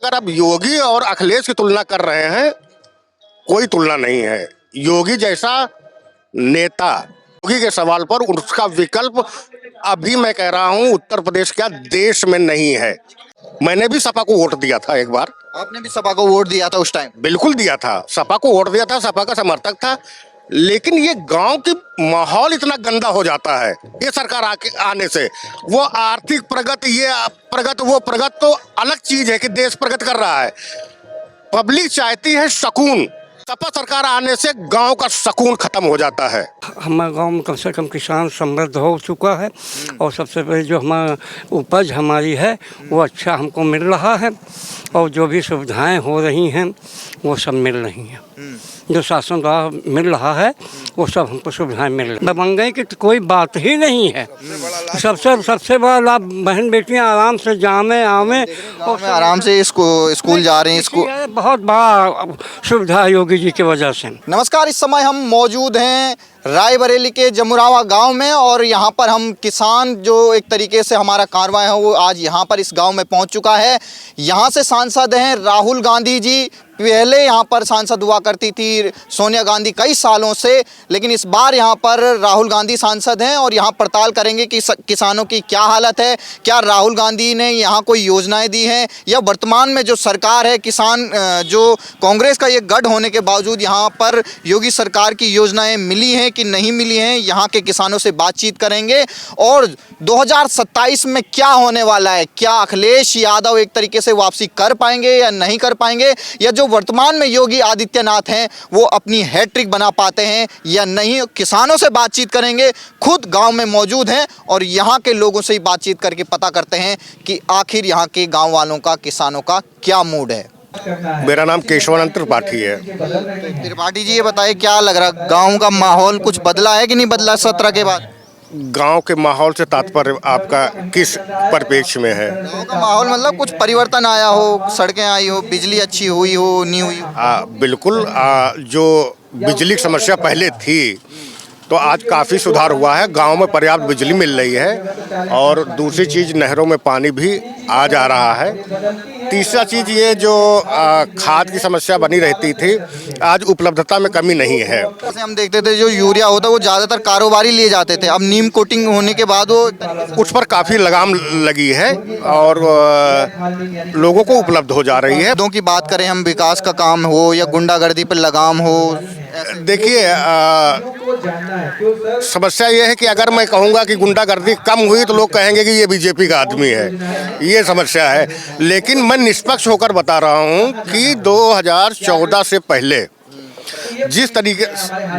अगर आप योगी और अखिलेश की तुलना कर रहे हैं, कोई तुलना नहीं है। योगी जैसा नेता, योगी के सवाल पर उसका विकल्प अभी मैं कह रहा हूं उत्तर प्रदेश क्या देश में नहीं है। मैंने भी सपा को वोट दिया था एक बार। आपने भी सपा को वोट दिया था उस टाइम? बिल्कुल दिया था, सपा को वोट दिया था, सपा का समर्थक था। लेकिन ये गांव की माहौल इतना गंदा हो जाता है ये सरकार आने से। वो आर्थिक प्रगति, ये प्रगति, वो प्रगति तो अलग चीज है कि देश प्रगति कर रहा है। पब्लिक चाहती है सुकून। सपा सरकार आने से गांव का सुकून खत्म हो जाता है। हमारे गांव में कम से कम किसान समृद्ध हो चुका है और सबसे पहले जो हमारा उपज हमारी है वो अच्छा हमको मिल रहा है और जो भी सुविधाएं हो रही हैं वो सब मिल रही हैं। जो शासन द्वारा मिल रहा है वो सब हमको सुविधाएं मिल रही हैं। महंगाई की तो कोई बात ही नहीं है। सबसे बड़ा लाभ बहन बेटियां आराम से जामे आवे और आराम से स्कूल जा रहे हैं। स्कूल बहुत बड़ा सुविधा है योगी जी की वजह से। नमस्कार, इस समय हम मौजूद हैं रायबरेली के जमुरावा गांव में और यहाँ पर हम किसान जो एक तरीके से हमारा कारवां है वो आज यहाँ पर इस गांव में पहुँच चुका है। यहाँ से सांसद हैं राहुल गांधी जी। पहले यहाँ पर सांसद हुआ करती थी सोनिया गांधी कई सालों से, लेकिन इस बार यहाँ पर राहुल गांधी सांसद हैं और यहाँ पड़ताल करेंगे कि किसानों की क्या हालत है, क्या राहुल गांधी ने यहाँ कोई योजनाएं दी हैं या वर्तमान में जो सरकार है किसान जो कांग्रेस का ये गढ़ होने के बावजूद यहाँ पर योगी सरकार की योजनाएं मिली हैं कि नहीं मिली हैं। यहाँ के किसानों से बातचीत करेंगे और 2027 में क्या होने वाला है, क्या अखिलेश यादव एक तरीके से वापसी कर पाएंगे या नहीं कर पाएंगे, या जो वर्तमान में योगी आदित्यनाथ हैं वो अपनी हैट्रिक बना पाते हैं या नहीं। किसानों से बातचीत करेंगे, खुद गांव में मौजूद हैं और यहाँ के लोगों से ही बातचीत करके पता करते हैं कि आखिर यहाँ के गांव वालों का, किसानों का क्या मूड है। मेरा नाम केशवानंद त्रिपाठी है। त्रिपाठी जी, ये बताइए क्या लग रहा, गांव का माहौल कुछ बदला है कि नहीं बदला 17 के बाद? गांव के माहौल से तात्पर्य आपका किस परिप्रेक्ष्य में है? गांव का माहौल मतलब कुछ परिवर्तन आया हो, सड़कें आई हो, बिजली अच्छी हुई हो, नहीं हुई हो? बिल्कुल। जो बिजली की समस्या पहले थी तो आज काफ़ी सुधार हुआ है। गांव में पर्याप्त बिजली मिल रही है और दूसरी चीज़ नहरों में पानी भी आ जा रहा है। तीसरा चीज़ ये जो खाद की समस्या बनी रहती थी, आज उपलब्धता में कमी नहीं है। जैसे हम देखते थे जो यूरिया होता वो ज़्यादातर कारोबारी लिए जाते थे, अब नीम कोटिंग होने के बाद वो उस पर काफ़ी लगाम लगी है और लोगों को उपलब्ध हो जा रही है। दो की बात करें हम, विकास का काम हो या गुंडागर्दी पर लगाम हो, देखिए समस्या ये है कि अगर मैं कहूँगा कि गुंडागर्दी कम हुई तो लोग कहेंगे कि ये बीजेपी का आदमी है, ये समस्या है। लेकिन मैं निष्पक्ष होकर बता रहा हूँ कि 2014 से पहले जिस तरीके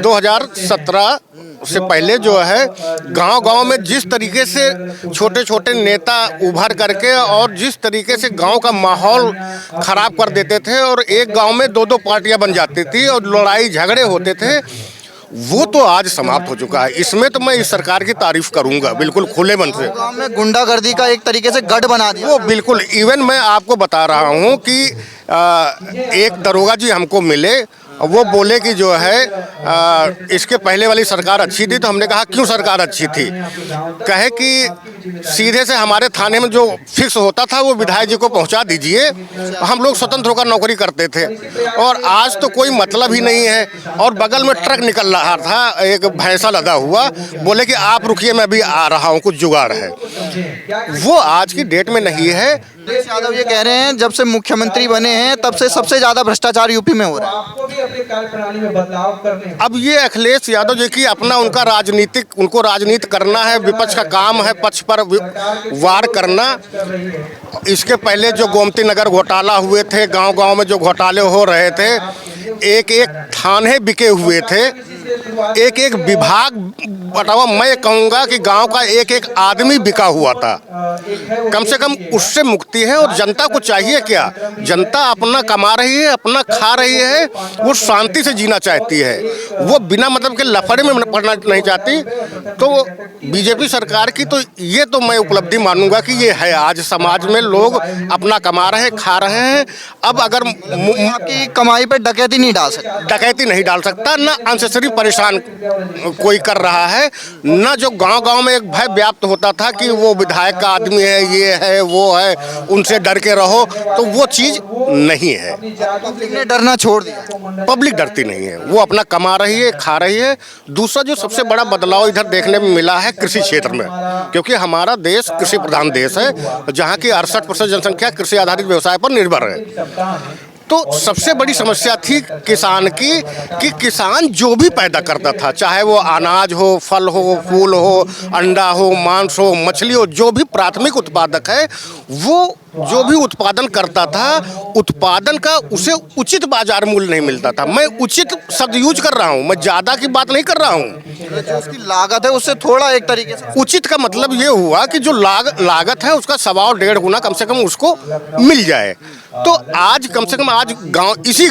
2017 से पहले जो है गांव-गांव में जिस तरीके से छोटे छोटे नेता उभर करके और जिस तरीके से गांव का माहौल खराब कर देते थे और एक गांव में दो पार्टियां बन जाती थी और लड़ाई झगड़े होते थे, वो तो आज समाप्त हो चुका है। इसमें तो मैं इस सरकार की तारीफ करूंगा बिल्कुल खुले मन से। गांव में गुंडागर्दी का एक तरीके से गढ़ बना दिया वो बिल्कुल। इवन मैं आपको बता रहा हूं कि एक दरोगा जी हमको मिले, वो बोले कि जो है इसके पहले वाली सरकार अच्छी थी। तो हमने कहा क्यों सरकार अच्छी थी? कहे कि सीधे से हमारे थाने में जो फिक्स होता था वो विधायक जी को पहुंचा दीजिए, हम लोग स्वतंत्र होकर नौकरी करते थे। और आज तो कोई मतलब ही नहीं है। और बगल में ट्रक निकल रहा था, एक भैंसा लदा हुआ, बोले कि आप रुकिए मैं भी आ रहा हूँ, कुछ जुगाड़ है। वो आज की डेट में नहीं है। अखिलेश यादव ये कह रहे हैं जब से मुख्यमंत्री बने हैं तब से सबसे ज्यादा भ्रष्टाचार यूपी में हो रहा है। अब ये अखिलेश यादव जी की अपना उनका उनको राजनीति करना है, विपक्ष का काम है पक्ष पर वार करना। इसके पहले जो गोमती नगर घोटाला हुए थे, गांव-गांव में जो घोटाले हो रहे थे, एक एक थाने बिके हुए थे, एक एक विभाग बताओ, मैं कहूँगा कि गांव का एक एक आदमी बिका हुआ था। कम से कम उससे मुक्ति है। और जनता को चाहिए क्या? जनता अपना कमा रही है, अपना खा रही है, वो शांति से जीना चाहती है, वो बिना मतलब के लफड़े में पड़ना नहीं चाहती। तो बीजेपी सरकार की तो ये तो मैं उपलब्धि मानूंगा कि ये है, आज समाज में लोग अपना कमा रहे हैं, खा रहे हैं। अब अगर आपकी कमाई पे डकैती नहीं डाल सकता, डकैती नहीं डाल सकता, ना अनसेसरी परेशान कोई कर रहा है। है, न जो गांव गांव में एक भय व्याप्त होता था कि वो विधायक का आदमी है, ये है, वो है, उनसे डर के रहो, तो वो चीज नहीं है। पब्लिक ने डरना छोड़ दिया। पब्लिक डरती नहीं है, वो अपना कमा रही है, खा रही है। दूसरा जो सबसे बड़ा बदलाव इधर देखने में मिला है कृषि क्षेत्र में, क्योंकि हमारा देश कृषि प्रधान देश है, जहाँ की 68% जनसंख्या कृषि आधारित व्यवसाय पर निर्भर है। तो सबसे बड़ी समस्या थी किसान की कि किसान जो भी पैदा करता था, चाहे वो अनाज हो, फल हो, फूल हो, अंडा हो, मांस हो, मछली हो, जो भी प्राथमिक उत्पादक है, वो जो भी उत्पादन करता था, उत्पादन का उसे उचित बाजार मूल्य नहीं मिलता था। मैं उचित शब्द यूज कर रहा हूँ, मैं ज़्यादा की बात नहीं कर रहा हूँ। जो उसकी लागत है उससे थोड़ा एक तरीके से उचित का मतलब ये हुआ कि जो लागत है उसका 1.25 और 1.5 गुना कम से कम उसको मिल जाए। तो आज कम से कम आज इसी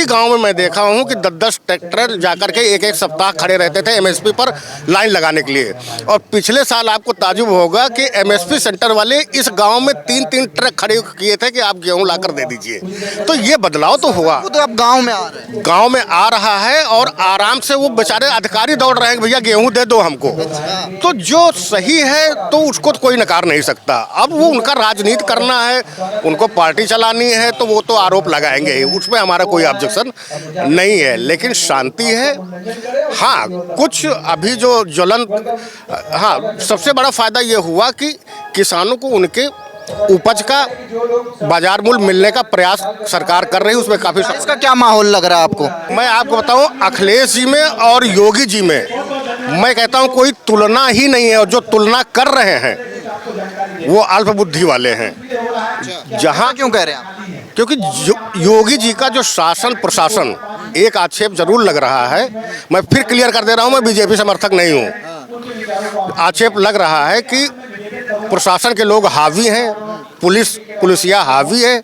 गांव में मैं देखा हूं कि 10-10 ट्रैक्टर जाकर के एक सप्ताह खड़े रहते थे एमएसपी पर लाइन लगाने के लिए। और पिछले साल आपको ताजुब होगा कि एमएसपी सेंटर वाले इस गांव में 3-3 ट्रक खड़े किए थे कि आप गेहूं लाकर दे दीजिए। तो ये बदलाव तो हुआ, तो अब गाँव में आ रहे हैं। गांव में आ रहा है और आराम से वो बेचारे अधिकारी दौड़ रहे हैं कि भैया गेहूं दे दो हमको। तो जो सही है तो उसको तो कोई नकार नहीं सकता। अब वो उनका राजनीति करना है, उनको पार्टी चलानी है, तो वो तो आरोप लगाएंगे ही, उसमें हमारा कोई ऑब्जेक्शन नहीं है। लेकिन शांति है। हाँ, कुछ अभी जो ज्वलंत, हाँ, सबसे बड़ा फायदा ये हुआ कि किसानों को उनके उपज का बाजार मूल्य मिलने का प्रयास सरकार कर रही है, उसमें काफी। इसका क्या माहौल लग रहा है आपको? मैं आपको बताऊं, अखिलेश जी में और योगी जी में मैं कहता हूं कोई तुलना ही नहीं है। और जो तुलना कर रहे हैं वो अल्प बुद्धि वाले हैं। जहां क्यों कह रहे हैं आप? क्योंकि योगी जी का जो शासन प्रशासन, एक आक्षेप जरूर लग रहा है, मैं फिर क्लियर कर दे रहा हूं, मैं बीजेपी समर्थक नहीं हूं। आक्षेप लग रहा है कि प्रशासन के लोग हावी हैं, पुलिसिया हावी है।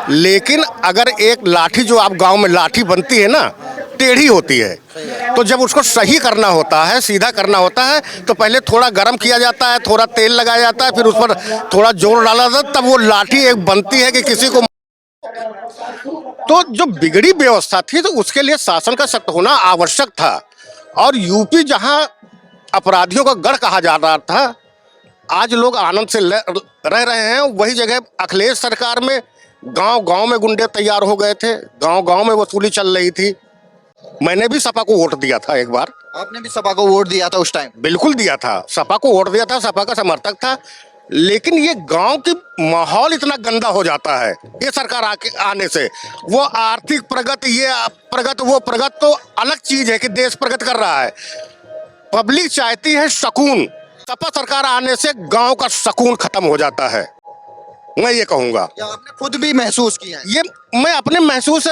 लेकिन अगर एक लाठी, जो आप गांव में लाठी बनती है ना, टेढ़ी होती है, तो जब उसको सही करना होता है, सीधा करना होता है, तो पहले थोड़ा गर्म किया जाता है, थोड़ा तेल लगाया जाता है, फिर उस पर थोड़ा जोर डाला जाता है, तब वो लाठी एक बनती है कि किसी को। तो जो बिगड़ी व्यवस्था थी, तो उसके लिए शासन का सख्त होना आवश्यक था। और यूपी जहां अपराधियों का गढ़ कहा जा रहा था, आज लोग आनंद से रह रहे हैं। वही जगह अखिलेश सरकार में गांव गांव में गुंडे तैयार हो गए थे, गांव गांव में वसूली चल रही थी। मैंने भी सपा को वोट दिया था एक बार। आपने भी सपा को वोट दिया था उस टाइम? बिल्कुल दिया था, सपा को वोट दिया था, सपा का समर्थक था। लेकिन ये गांव की माहौल इतना गंदा हो जाता है ये सरकार आने से। वो आर्थिक प्रगति, ये प्रगति, वो प्रगति तो अलग चीज है कि देश प्रगति कर रहा है। पब्लिक चाहती है सुकून। सपा सरकार आने से गांव का सुकून खत्म हो जाता है, मैं ये कहूंगा। आपने खुद भी महसूस किया है? ये मैं अपने महसूस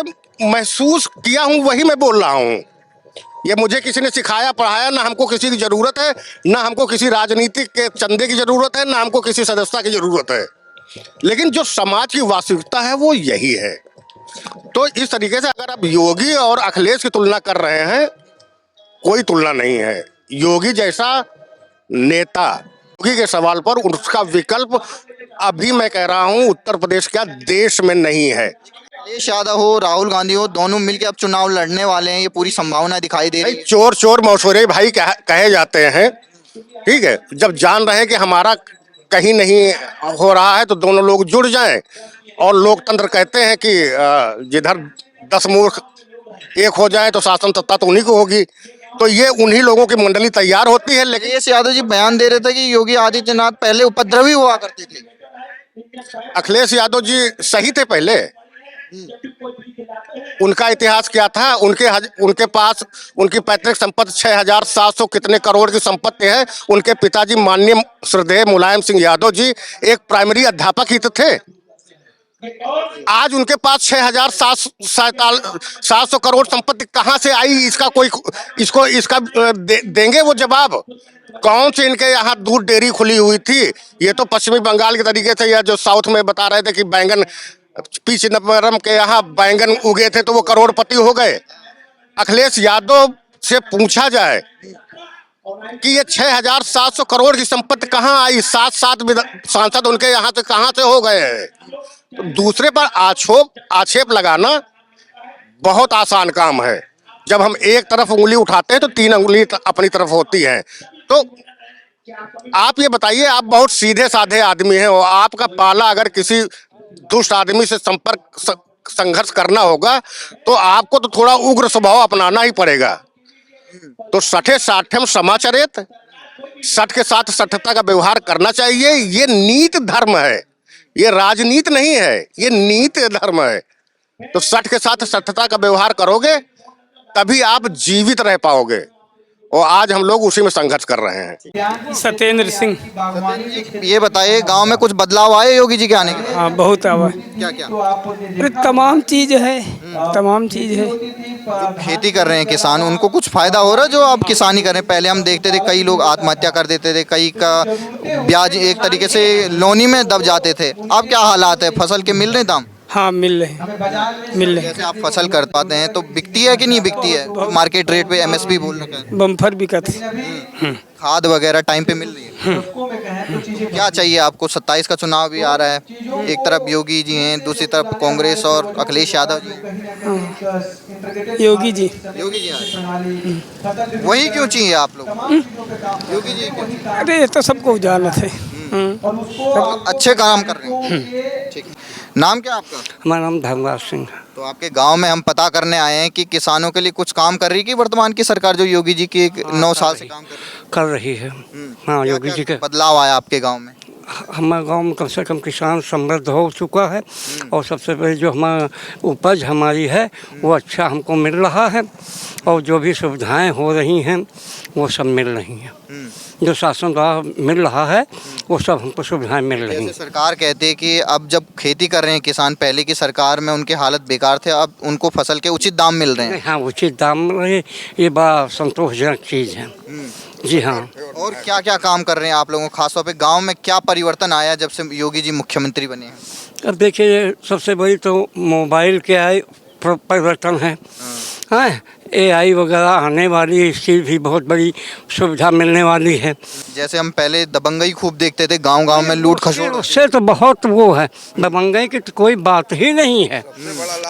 किया हूं, वही मैं बोल रहा हूं। ये मुझे किसी ने सिखाया पढ़ाया ना, हमको किसी की जरूरत है, ना हमको किसी राजनीतिक के चंदे की जरूरत है, ना हमको किसी सदस्यता की जरूरत है। लेकिन जो समाज की वास्तविकता है वो यही है। तो इस तरीके से अगर आप योगी और अखिलेश की तुलना कर रहे हैं, कोई तुलना नहीं है। योगी जैसा नेता, योगी के सवाल पर उसका विकल्प अभी मैं कह रहा हूं उत्तर प्रदेश का देश में नहीं है। अखिलेश यादव हो, राहुल गांधी हो, दोनों मिलकर अब चुनाव लड़ने वाले हैं, ये पूरी संभावना दिखाई दे रही है। चोर चोर मौसोरे भाई कहे जाते हैं, ठीक है। जब जान रहे हैं कि हमारा कहीं नहीं हो रहा है, तो दोनों लोग जुड़ जाएं। और लोकतंत्र कहते हैं कि जिधर 10 मूर्ख एक हो जाए तो शासन सत्ता तो उन्हीं को होगी। तो ये उन्हीं लोगों की मंडली तैयार होती है। लेकिन अखिलेश यादव जी बयान दे रहे थे कि योगी आदित्यनाथ पहले उपद्रवी हुआ करते थे। अखिलेश यादव जी सही थे पहले। उनका इतिहास क्या था? उनके पास उनकी पैतृक संपत्ति 6,700 कितने करोड़ की संपत्ति है। उनके पिताजी माननीय श्रद्धेय मुलायम सिंह यादव जी एक प्राइमरी अध्यापक ही तो थे। आज उनके पास 6,700 करोड़ संपत्ति कहां से आई? इसका देंगे वो जवाब। कौन से इनके यहाँ दूध डेयरी खुली हुई थी? ये तो पश्चिमी बंगाल के तरीके से, या जो साउथ में बता रहे थे कि बैंगन, पी चिदम्बरम के यहाँ बैंगन उगे थे तो वो करोड़पति हो गए। अखिलेश यादव से पूछा जाए कि ये 6,700 करोड़ की संपत्ति कहाँ आई? 7 सांसद उनके यहाँ से कहाँ से हो गए हैं? तो दूसरे पर आक्षेप लगाना बहुत आसान काम है। जब हम एक तरफ उंगली उठाते हैं तो 3 उंगली अपनी तरफ होती है। तो आप ये बताइए, आप बहुत सीधे साधे आदमी हैं और आपका पाला अगर किसी दुष्ट आदमी से संघर्ष करना होगा तो आपको तो थोड़ा उग्र स्वभाव अपनाना ही पड़ेगा। तो सठे साठम समाचरित, सठ के साथ सठता का व्यवहार करना चाहिए। ये नीति धर्म है, ये राजनीति नहीं है, ये नीति धर्म है। तो सठ के साथ सठता का व्यवहार करोगे तभी आप जीवित रह पाओगे और आज हम लोग उसी में संघर्ष कर रहे हैं। सत्येंद्र सिंह। ये बताइए, गांव में कुछ बदलाव आए योगी जी के आने के? हाँ, बहुत आवा। क्या क्या? अरे तमाम चीज़ है, तमाम चीज़ है। खेती कर रहे हैं किसान, उनको कुछ फायदा हो रहा है जो आप किसानी कर रहे हैं? पहले हम देखते थे कई लोग आत्महत्या कर देते थे, कई का ब्याज एक तरीके से लोनी में दब जाते थे। अब क्या हालात है? फसल के मिल रहे दाम? हाँ, मिल रहे हैं, मिल रहे हैं। जैसे आप फसल कर पाते हैं तो बिकती है कि नहीं बिकती है? मार्केट रेट पे एमएसपी बोल रहे हैं। बम्फर बिकत। खाद वगैरह टाइम पे मिल रही है? क्या चाहिए आपको? 27 का चुनाव भी आ रहा है, एक तरफ योगी जी हैं, दूसरी तरफ कांग्रेस और अखिलेश यादव जी। योगी जी। योगी जी आए, वही क्यों चाहिए आप लोग? योगी जी क्यों चाहिए? अरे ये तो सबको जानत है। सब अच्छे काम कर रहे हैं। ठीक है। नाम क्या आपका? हमारा नाम धर्मराज सिंह है। तो आपके गांव में हम पता करने आए हैं कि किसानों के लिए कुछ काम कर रही है कि वर्तमान की सरकार जो योगी जी की 9 साल से काम कर रही है। हाँ, योगी जी के बदलाव आया आपके गांव में? हमारे गांव में कम से कम किसान समृद्ध हो चुका है और सबसे पहले जो हमारा उपज हमारी है वो अच्छा हमको मिल रहा है और जो भी सुविधाएं हो रही हैं वो सब मिल रही हैं। जो शासन द्वारा मिल रहा है वो सब हमको सुविधाएं मिल रही हैं। सरकार कहती है कि अब जब खेती कर रहे हैं किसान, पहले की सरकार में उनके हालत बेकार थे, अब उनको फसल के उचित दाम मिल रहे हैं। हाँ, उचित दाम मिल रहे, ये बड़ा संतोषजनक चीज़ है। जी हाँ। और क्या क्या काम कर रहे हैं आप लोगों? खासतौर पे गांव में क्या परिवर्तन आया जब से योगी जी मुख्यमंत्री बने हैं? अब देखिए, सबसे बड़ी तो मोबाइल के आए परिवर्तन है। हाँ, AI वगैरह आने वाली, इसकी भी बहुत बड़ी सुविधा मिलने वाली है। जैसे हम पहले दबंगई खूब देखते थे, गांव-गांव में लूट खसोट। उससे तो बहुत वो है, दबंगई की तो कोई बात ही नहीं है।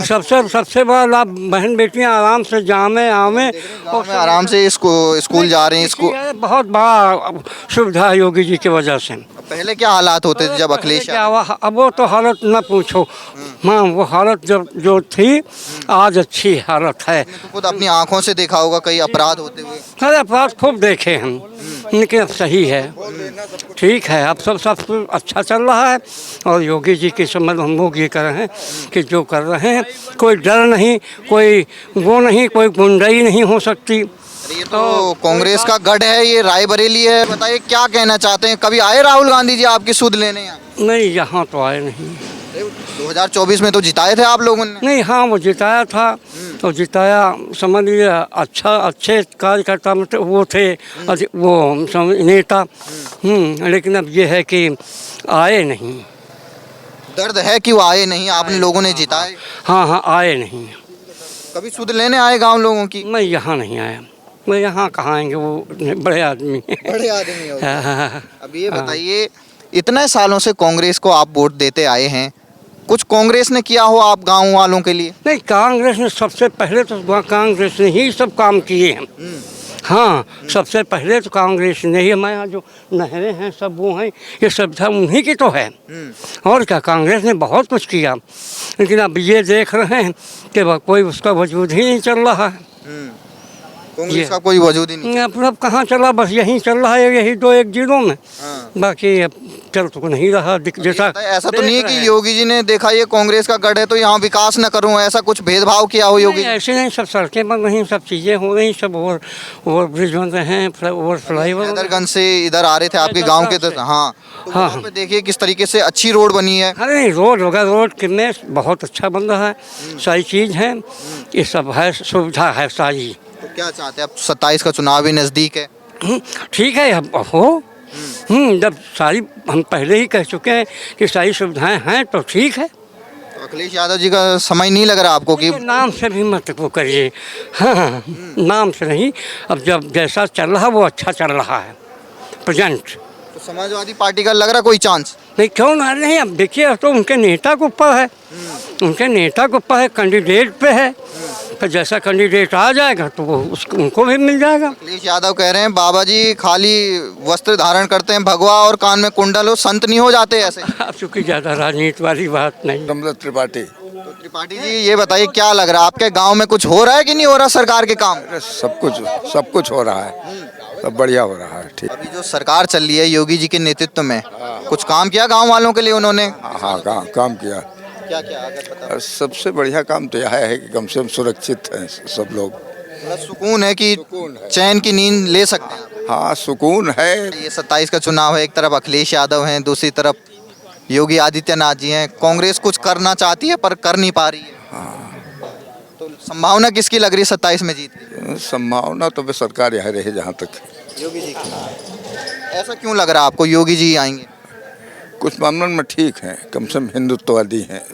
सबसे बड़ा लाभ बहन बेटियां आराम से जामे आवे और आराम से स्कूल जा रही हैं। स्कूल बहुत बड़ा सुविधा है योगी जी की वजह से। पहले क्या हालात होते थे जब अखिलेश? अब वो तो हालत न पूछो। हाँ, वो हालत जब जो थी आज अच्छी हालत है। तो खुद अपनी आंखों से देखा होगा कई अपराध होते हुए। अरे अपराध खूब देखे हम, लेकिन अब सही है, ठीक है, अब सब अच्छा चल रहा है। और योगी जी के संबंध हम लोग ये कर रहे हैं कि जो कर रहे हैं कोई डर नहीं, कोई वो नहीं, कोई गुंडाई नहीं हो सकती। ये तो कांग्रेस का गढ़ है, ये रायबरेली है। बताइए क्या कहना चाहते हैं? कभी आए राहुल गांधी जी आपकी सुध लेने यहाँ? नहीं, यहाँ तो आए नहीं। 2024 में तो जिताए थे आप लोगों ने। नहीं, हाँ, वो जिताया था तो जिताया, समझ लीजिए अच्छे कार्यकर्ता में वो थे, वो नेता। लेकिन अब ये है कि आए नहीं। दर्द है कि वो आए नहीं, आपने लोगों ने जिताए। हाँ, आए नहीं। कभी सुध लेने आए गांव लोगों की? मैं यहाँ नहीं आया, मैं यहाँ कहाँ आएंगे, वो बड़े आदमी बड़े आदमी हो। हाँ। अब ये बताइए, इतने सालों से कांग्रेस को आप वोट देते आए हैं, कुछ कांग्रेस ने किया हो आप गांव वालों के लिए? नहीं, कांग्रेस ने सबसे पहले तो कांग्रेस ने ही सब काम किए हैं। हाँ, सबसे पहले तो कांग्रेस ने ही, हमारे यहाँ जो नहरें हैं सब वो हैं, ये सब था उन्हीं की तो है। और क्या, कांग्रेस ने बहुत कुछ किया, लेकिन अब ये देख रहे हैं कि कोई उसका वजूद ही नहीं चल रहा है। कांग्रेस का कोई वजूद ही नहीं। अब कहाँ चला, बस यहीं चल रहा है, यही 2-1 जिलों में। बाकी अब चल तो नहीं रहा जैसा। ऐसा तो नहीं है कि योगी जी ने देखा ये कांग्रेस का गढ़ है तो यहाँ विकास न करूँ, ऐसा कुछ भेदभाव किया हो योगी? ऐसे नहीं, सब सड़कें बन रही, सब चीज़ें हो रही, सब ओवर ब्रिज बन रहे हैं, ओवर फ्लाईओवर। हैदरगंज से इधर आ रहे थे आपके गांव के तो हाँ, वहाँ पे देखिए किस तरीके से अच्छी रोड बनी है। अरे नहीं, रोड होगा, रोड कितने बहुत अच्छा बन रहा है, सारी चीज़ है, ये सब है, सुविधा है सारी। तो क्या चाहते हैं अब? 27 का चुनाव भी नज़दीक है। ठीक है, अब हो जब सारी, हम पहले ही कह चुके हैं कि सारी सुविधाएं हैं तो ठीक है। तो अखिलेश यादव जी का समय नहीं लग रहा आपको कि? नाम से भी मत वो करिए। हाँ, नाम से नहीं, अब जब जैसा चल रहा वो अच्छा चल रहा है प्रेजेंट। तो समाजवादी पार्टी का लग रहा कोई चांस? नहीं, क्यों ना नहीं, अब देखिए तो उनके नेता के ऊपर है, उनके नेता के ऊपर है, कैंडिडेट पे है। फिर जैसा कैंडिडेट आ जाएगा तो वो उसको उनको भी मिल जाएगा। अखिलेश यादव कह रहे हैं बाबा जी खाली वस्त्र धारण करते हैं, भगवा और कान में कुंडल हो, संत नहीं हो जाते ऐसे। अब चूँकि ज़्यादा राजनीति वाली बात नहीं। कमल त्रिपाठी। तो त्रिपाठी जी ये बताइए क्या लग रहा है आपके गांव में कुछ हो रहा है कि नहीं हो रहा सरकार के काम? अरे सब कुछ हो रहा है, सब बढ़िया हो रहा है। ठीक। अभी जो सरकार चल रही है योगी जी के नेतृत्व में, कुछ काम किया गांव वालों के लिए उन्होंने? हाँ काम किया। क्या क्या अगर बताओ। और सबसे बढ़िया काम तो यह है कि कम से कम सुरक्षित हैं सब लोग। थोड़ा सुकून है कि चैन की नींद ले सकते हैं। हाँ सुकून है। ये 27 का चुनाव है, एक तरफ अखिलेश यादव हैं, दूसरी तरफ योगी आदित्यनाथ जी हैं। कांग्रेस कुछ करना चाहती है पर कर नहीं पा रही है। तो संभावना किसकी लग रही है 27 में जीत की? संभावना तो बस सरकार यहाँ रहे जहाँ तक। योगी जी की। ऐसा क्यों लग रहा है आपको योगी जी आएंगे? कुछ मामलों में ठीक हैं, कम से कम हिंदुत्ववादी हैं।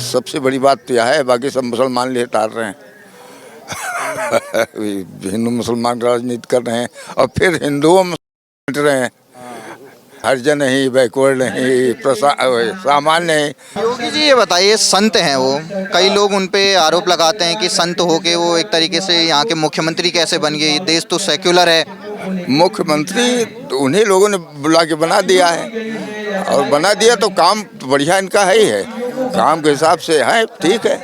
सबसे बड़ी बात तो यह है, बाकी सब मुसलमान लिए टार रहे हैं। हिंदू मुसलमान राजनीति कर रहे हैं और फिर हिंदुओं में बांट रहे हैं। हरिजन नहीं, बैकवर्ड नहीं, सामान्य नहीं। योगी जी ये बताइए संत हैं वो, कई लोग उन पे आरोप लगाते हैं कि संत होके वो एक तरीके से यहाँ के मुख्यमंत्री कैसे बन गए, ये देश तो सेक्युलर है। मुख्यमंत्री तो उन्हीं लोगों ने बुला के बना दिया है, और बना दिया तो काम तो बढ़िया इनका है ही है। काम के हिसाब से है, ठीक है,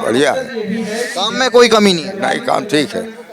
बढ़िया है। काम में कोई कमी नहीं है। नहीं, काम ठीक है।